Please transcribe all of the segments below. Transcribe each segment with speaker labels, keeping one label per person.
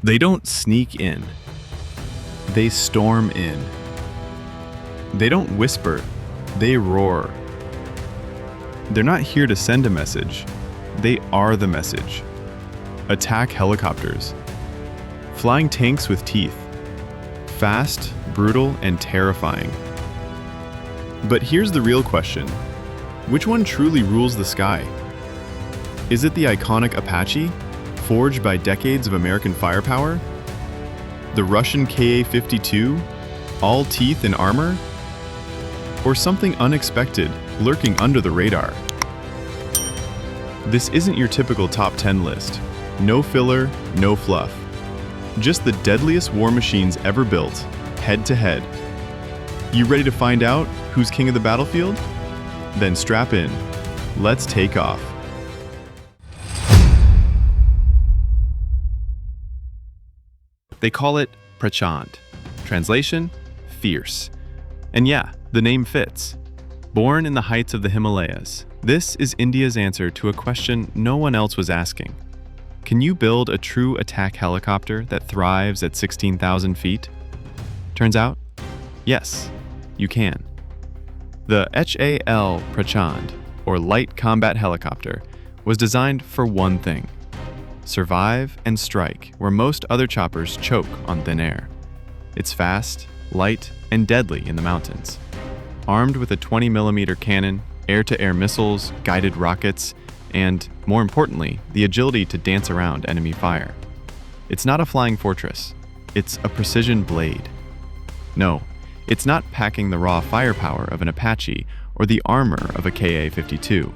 Speaker 1: They don't sneak in. They storm in. They don't whisper. They roar. They're not here to send a message. They are the message. Attack helicopters. Flying tanks with teeth. Fast, brutal, and terrifying. But here's the real question. Which one truly rules the sky? Is it the iconic Apache, forged by decades of American firepower? The Russian KA52, all teeth and armor? Or something unexpected, lurking under the radar? This isn't your typical top 10 list. No filler, no fluff. Just the deadliest war machines ever built, head to head. You ready to find out who's king of the battlefield? Then strap in. Let's take off. They call it Prachand. Translation, fierce. And yeah, the name fits. Born in the heights of the Himalayas, this is India's answer to a question no one else was asking. Can you build a true attack helicopter that thrives at 16,000 feet? Turns out, yes, you can. The HAL Pachchand, or Light Combat Helicopter, was designed for one thing: survive and strike where most other choppers choke on thin air. It's fast, light, and deadly in the mountains. Armed with a 20mm cannon, air-to-air missiles, guided rockets, and, more importantly, the agility to dance around enemy fire. It's not a flying fortress. It's a precision blade. No, it's not packing the raw firepower of an Apache or the armor of a KA52.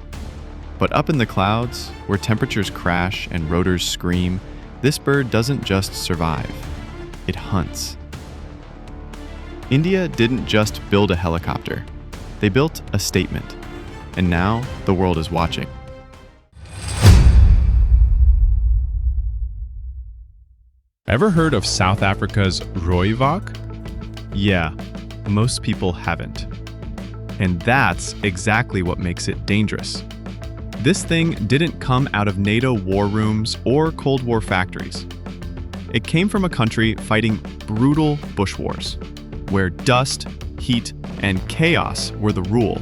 Speaker 1: But up in the clouds, where temperatures crash and rotors scream, this bird doesn't just survive. It hunts. India didn't just build a helicopter. They built a statement. And now the world is watching.
Speaker 2: Ever heard of South Africa's Rooivalk?
Speaker 1: Yeah, most people haven't. And that's exactly what makes it dangerous. This thing didn't come out of NATO war rooms or Cold War factories. It came from a country fighting brutal bush wars, where dust, heat, and chaos were the rule,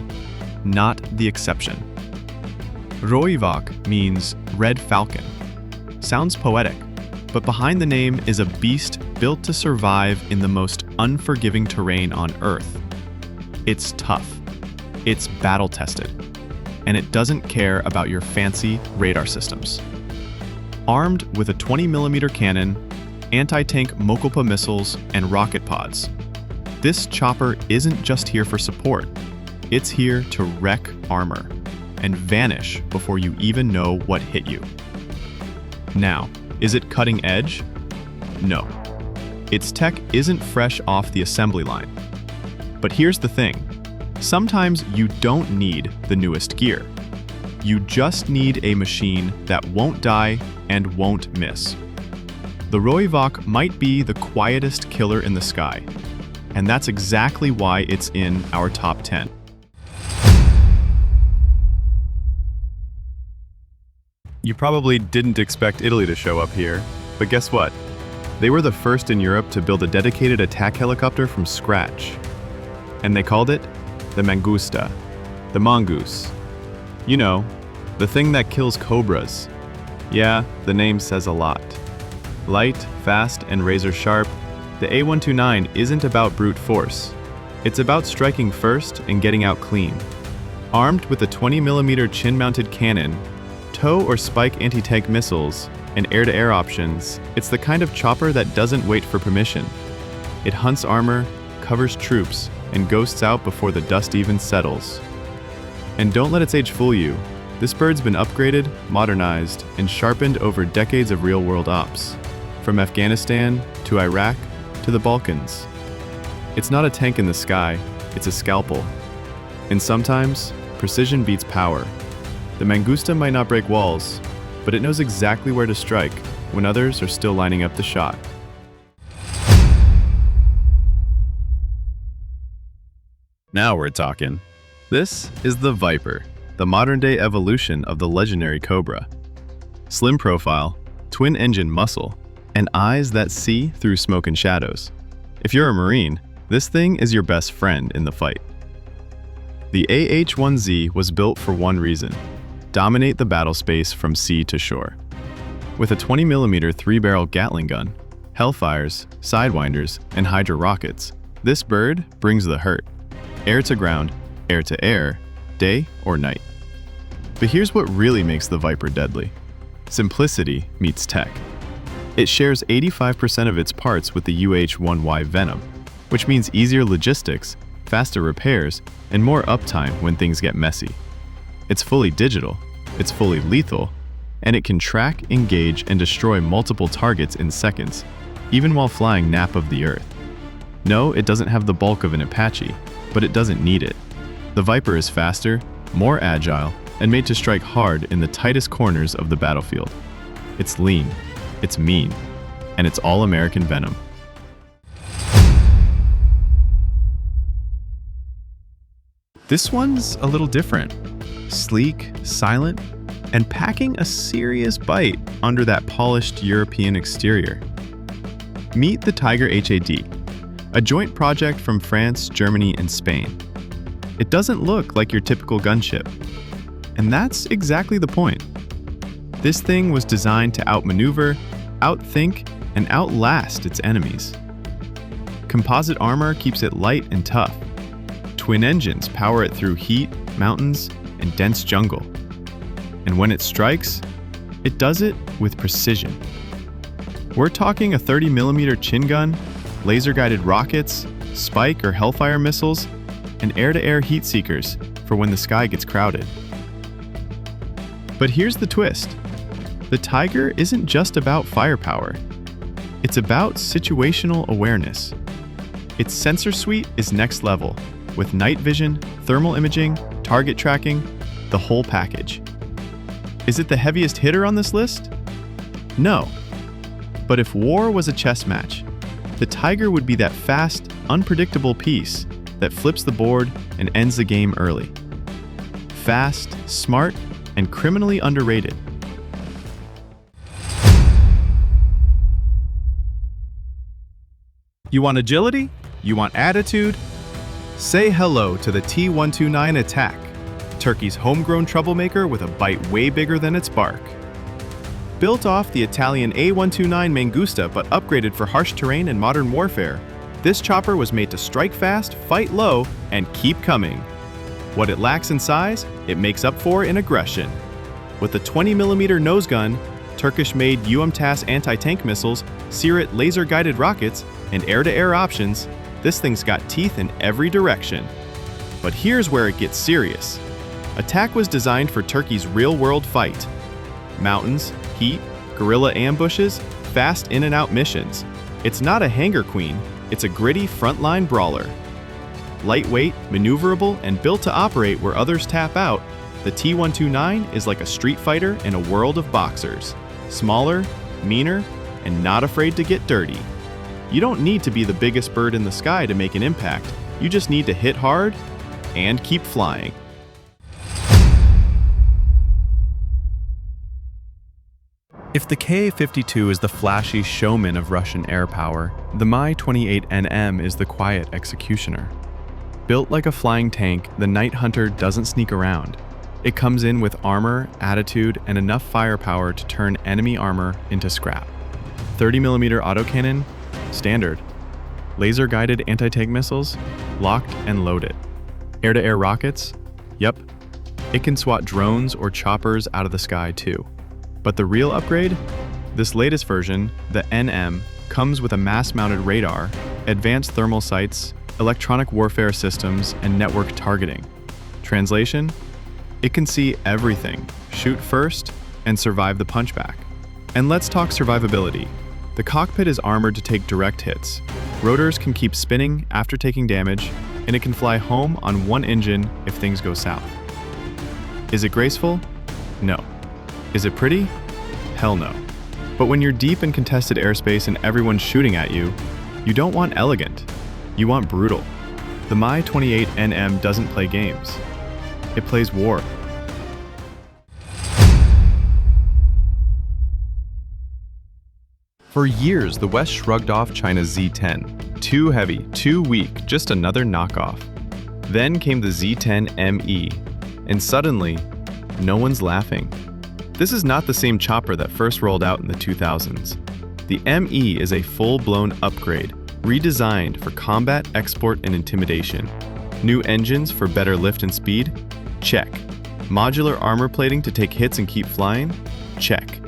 Speaker 1: not the exception. Rooivalk means red falcon. Sounds poetic, but behind the name is a beast built to survive in the most unforgiving terrain on Earth. It's tough, it's battle-tested, and it doesn't care about your fancy radar systems. Armed with a 20mm cannon, anti-tank hokum-b missiles, and rocket pods, this chopper isn't just here for support. It's here to wreck armor and vanish before you even know what hit you. Now, is it cutting edge? No. Its tech isn't fresh off the assembly line. But here's the thing. Sometimes you don't need the newest gear. You just need a machine that won't die and won't miss. The Rooivalk might be the quietest killer in the sky, and that's exactly why it's in our top 10. You probably didn't expect Italy to show up here, but guess what? They were the first in Europe to build a dedicated attack helicopter from scratch. And they called it the Mangusta, the mongoose. You know, the thing that kills cobras. Yeah, the name says a lot. Light, fast, and razor sharp, the A129 isn't about brute force. It's about striking first and getting out clean. Armed with a 20mm chin-mounted cannon, tow or spike anti-tank missiles, and air-to-air options, it's the kind of chopper that doesn't wait for permission. It hunts armor, covers troops, and ghosts out before the dust even settles. And don't let its age fool you. This bird's been upgraded, modernized, and sharpened over decades of real-world ops. From Afghanistan to Iraq to the Balkans. It's not a tank in the sky, it's a scalpel. And sometimes, precision beats power. The Mangusta might not break walls, but it knows exactly where to strike when others are still lining up the shot. Now we're talking. This is the Viper, the modern-day evolution of the legendary Cobra. Slim profile, twin-engine muscle, and eyes that see through smoke and shadows. If you're a Marine, this thing is your best friend in the fight. The AH-1Z was built for one reason: dominate the battle space from sea to shore. With a 20mm 3-barrel Gatling gun, Hellfires, Sidewinders, and Hydra rockets, this bird brings the hurt. Air to ground, air to air, day or night. But here's what really makes the Viper deadly. Simplicity meets tech. It shares 85% of its parts with the UH-1Y Venom, which means easier logistics, faster repairs, and more uptime when things get messy. It's fully digital, it's fully lethal, and it can track, engage, and destroy multiple targets in seconds, even while flying nap of the Earth. No, it doesn't have the bulk of an Apache, but it doesn't need it. The Viper is faster, more agile, and made to strike hard in the tightest corners of the battlefield. It's lean, it's mean, and it's all American venom. This one's a little different. Sleek, silent, and packing a serious bite under that polished European exterior. Meet the Tiger HAD, a joint project from France, Germany, and Spain. It doesn't look like your typical gunship, and that's exactly the point. This thing was designed to outmaneuver, outthink, and outlast its enemies. Composite armor keeps it light and tough. Twin engines power it through heat, mountains, and dense jungle. And when it strikes, it does it with precision. We're talking a 30mm chin gun, laser-guided rockets, spike or Hellfire missiles, and air-to-air heat seekers for when the sky gets crowded. But here's the twist. The Tiger isn't just about firepower. It's about situational awareness. Its sensor suite is next level, with night vision, thermal imaging, target tracking, the whole package. Is it the heaviest hitter on this list? No. But if war was a chess match, the Tiger would be that fast, unpredictable piece that flips the board and ends the game early. Fast, smart, and criminally underrated. You want agility? You want attitude? Say hello to the T129 Attack, Turkey's homegrown troublemaker with a bite way bigger than its bark. Built off the Italian A129 Mangusta but upgraded for harsh terrain and modern warfare, this chopper was made to strike fast, fight low, and keep coming. What it lacks in size, it makes up for in aggression. With a 20mm nose gun, Turkish-made UMTAS anti-tank missiles, Sirit laser-guided rockets, and air-to-air options, this thing's got teeth in every direction. But here's where it gets serious. Attack was designed for Turkey's real-world fight. Mountains, heat, guerrilla ambushes, fast in-and-out missions. It's not a hangar queen, it's a gritty frontline brawler. Lightweight, maneuverable, and built to operate where others tap out, the T129 is like a street fighter in a world of boxers. Smaller, meaner, and not afraid to get dirty. You don't need to be the biggest bird in the sky to make an impact. You just need to hit hard and keep flying. If the KA52 is the flashy showman of Russian air power, the Mi-28NM is the quiet executioner. Built like a flying tank, the Night Hunter doesn't sneak around. It comes in with armor, attitude, and enough firepower to turn enemy armor into scrap. 30mm autocannon? Standard. Laser-guided anti-tank missiles? Locked and loaded. Air-to-air rockets? Yep. It can swat drones or choppers out of the sky too. But the real upgrade? This latest version, the NM, comes with a mass-mounted radar, advanced thermal sights, electronic warfare systems, and network targeting. Translation? It can see everything, shoot first, and survive the punchback. And let's talk survivability. The cockpit is armored to take direct hits. Rotors can keep spinning after taking damage, and it can fly home on one engine if things go south. Is it graceful? No. Is it pretty? Hell no. But when you're deep in contested airspace and everyone's shooting at you, you don't want elegant. You want brutal. The Mi-28NM doesn't play games. It plays war. For years, the West shrugged off China's Z-10. Too heavy, too weak, just another knockoff. Then came the Z-10ME, and suddenly, no one's laughing. This is not the same chopper that first rolled out in the 2000s. The ME is a full-blown upgrade, redesigned for combat, export, and intimidation. New engines for better lift and speed? Check. Modular armor plating to take hits and keep flying? Check.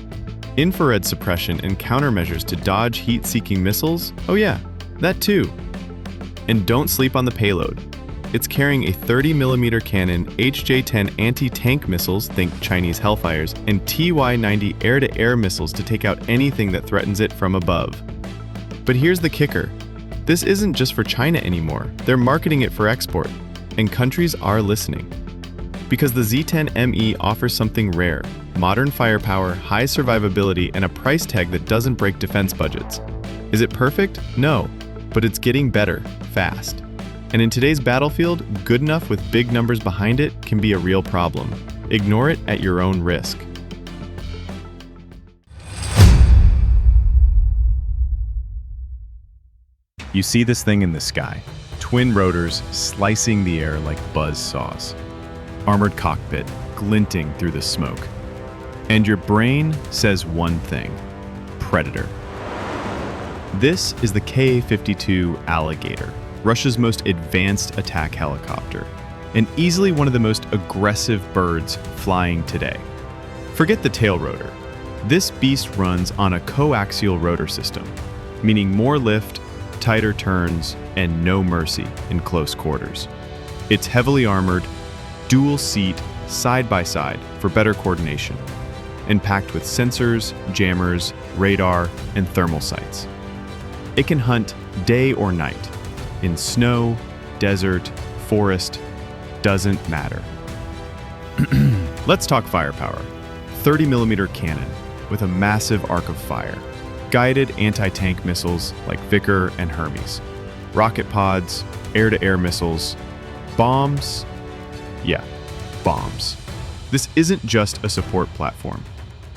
Speaker 1: Infrared suppression and countermeasures to dodge heat-seeking missiles? Oh yeah, that too. And don't sleep on the payload. It's carrying a 30mm cannon, HJ-10 anti-tank missiles, think Chinese Hellfires, and TY-90 air-to-air missiles to take out anything that threatens it from above. But here's the kicker. This isn't just for China anymore. They're marketing it for export, and countries are listening. Because the Z-10ME offers something rare: modern firepower, high survivability, and a price tag that doesn't break defense budgets. Is it perfect? No, but it's getting better, fast. And in today's battlefield, good enough with big numbers behind it can be a real problem. Ignore it at your own risk. You see this thing in the sky. Twin rotors slicing the air like buzz saws. Armored cockpit glinting through the smoke. And your brain says one thing: Predator. This is the KA52 Alligator, Russia's most advanced attack helicopter, and easily one of the most aggressive birds flying today. Forget the tail rotor. This beast runs on a coaxial rotor system, meaning more lift, tighter turns, and no mercy in close quarters. It's heavily armored, dual seat, side by side for better coordination, and packed with sensors, jammers, radar, and thermal sights. It can hunt day or night, in snow, desert, forest, doesn't matter. Let's talk firepower. 30mm cannon with a massive arc of fire. Guided anti-tank missiles like Vickers and Hermes. Rocket pods, air-to-air missiles. Bombs? Yeah, bombs. This isn't just a support platform.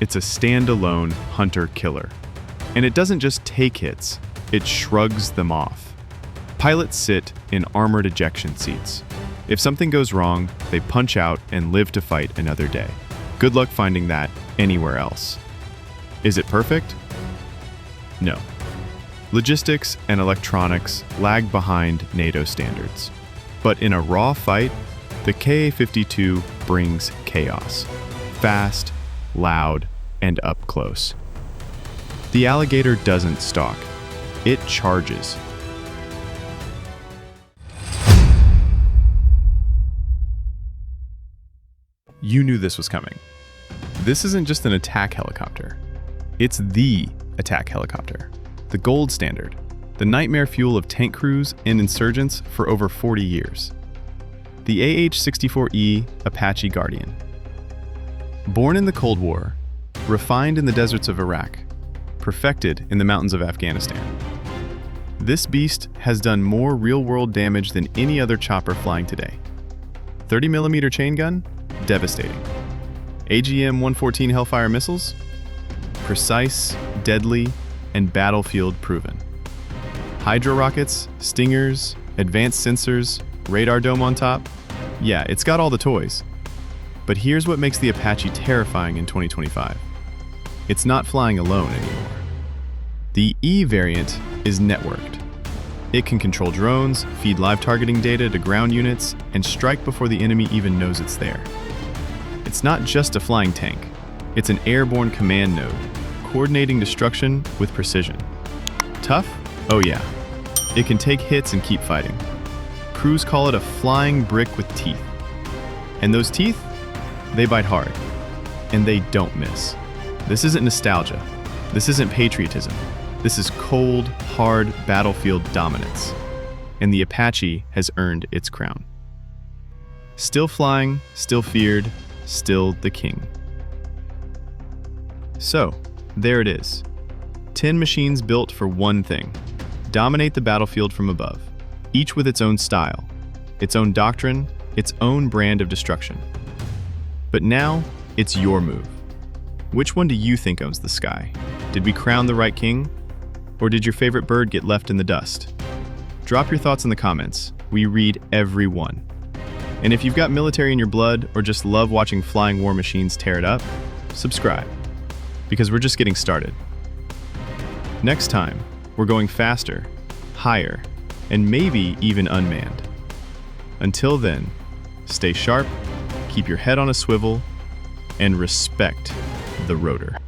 Speaker 1: It's a standalone hunter-killer. And it doesn't just take hits, it shrugs them off. Pilots sit in armored ejection seats. If something goes wrong, they punch out and live to fight another day. Good luck finding that anywhere else. Is it perfect? No. Logistics and electronics lag behind NATO standards. But in a raw fight, the KA52 brings chaos. Fast, loud, and up close. The Alligator doesn't stalk. It charges. You knew this was coming. This isn't just an attack helicopter. It's the attack helicopter. The gold standard. The nightmare fuel of tank crews and insurgents for over 40 years. The AH-64E Apache Guardian. Born in the Cold War, refined in the deserts of Iraq, perfected in the mountains of Afghanistan. This beast has done more real-world damage than any other chopper flying today. 30mm chain gun? Devastating. AGM-114 Hellfire missiles? Precise, deadly, and battlefield proven. Hydro rockets, stingers, advanced sensors, radar dome on top? Yeah, it's got all the toys. But here's what makes the Apache terrifying in 2025. It's not flying alone anymore. The E variant is networked. It can control drones, feed live targeting data to ground units, and strike before the enemy even knows it's there. It's not just a flying tank. It's an airborne command node, coordinating destruction with precision. Tough? Oh yeah. It can take hits and keep fighting. Crews call it a flying brick with teeth. And those teeth? They bite hard. And they don't miss. This isn't nostalgia. This isn't patriotism. This is cold, hard battlefield dominance. And the Apache has earned its crown. Still flying, still feared, still the king. So, there it is. 10 machines built for one thing: dominate the battlefield from above, each with its own style, its own doctrine, its own brand of destruction. But now, it's your move. Which one do you think owns the sky? Did we crown the right king, Or did your favorite bird get left in the dust? Drop your thoughts in the comments. We read every one. And if you've got military in your blood or just love watching flying war machines tear it up, subscribe, because we're just getting started. Next time, we're going faster, higher, and maybe even unmanned. Until then, stay sharp, keep your head on a swivel, and respect the rotor.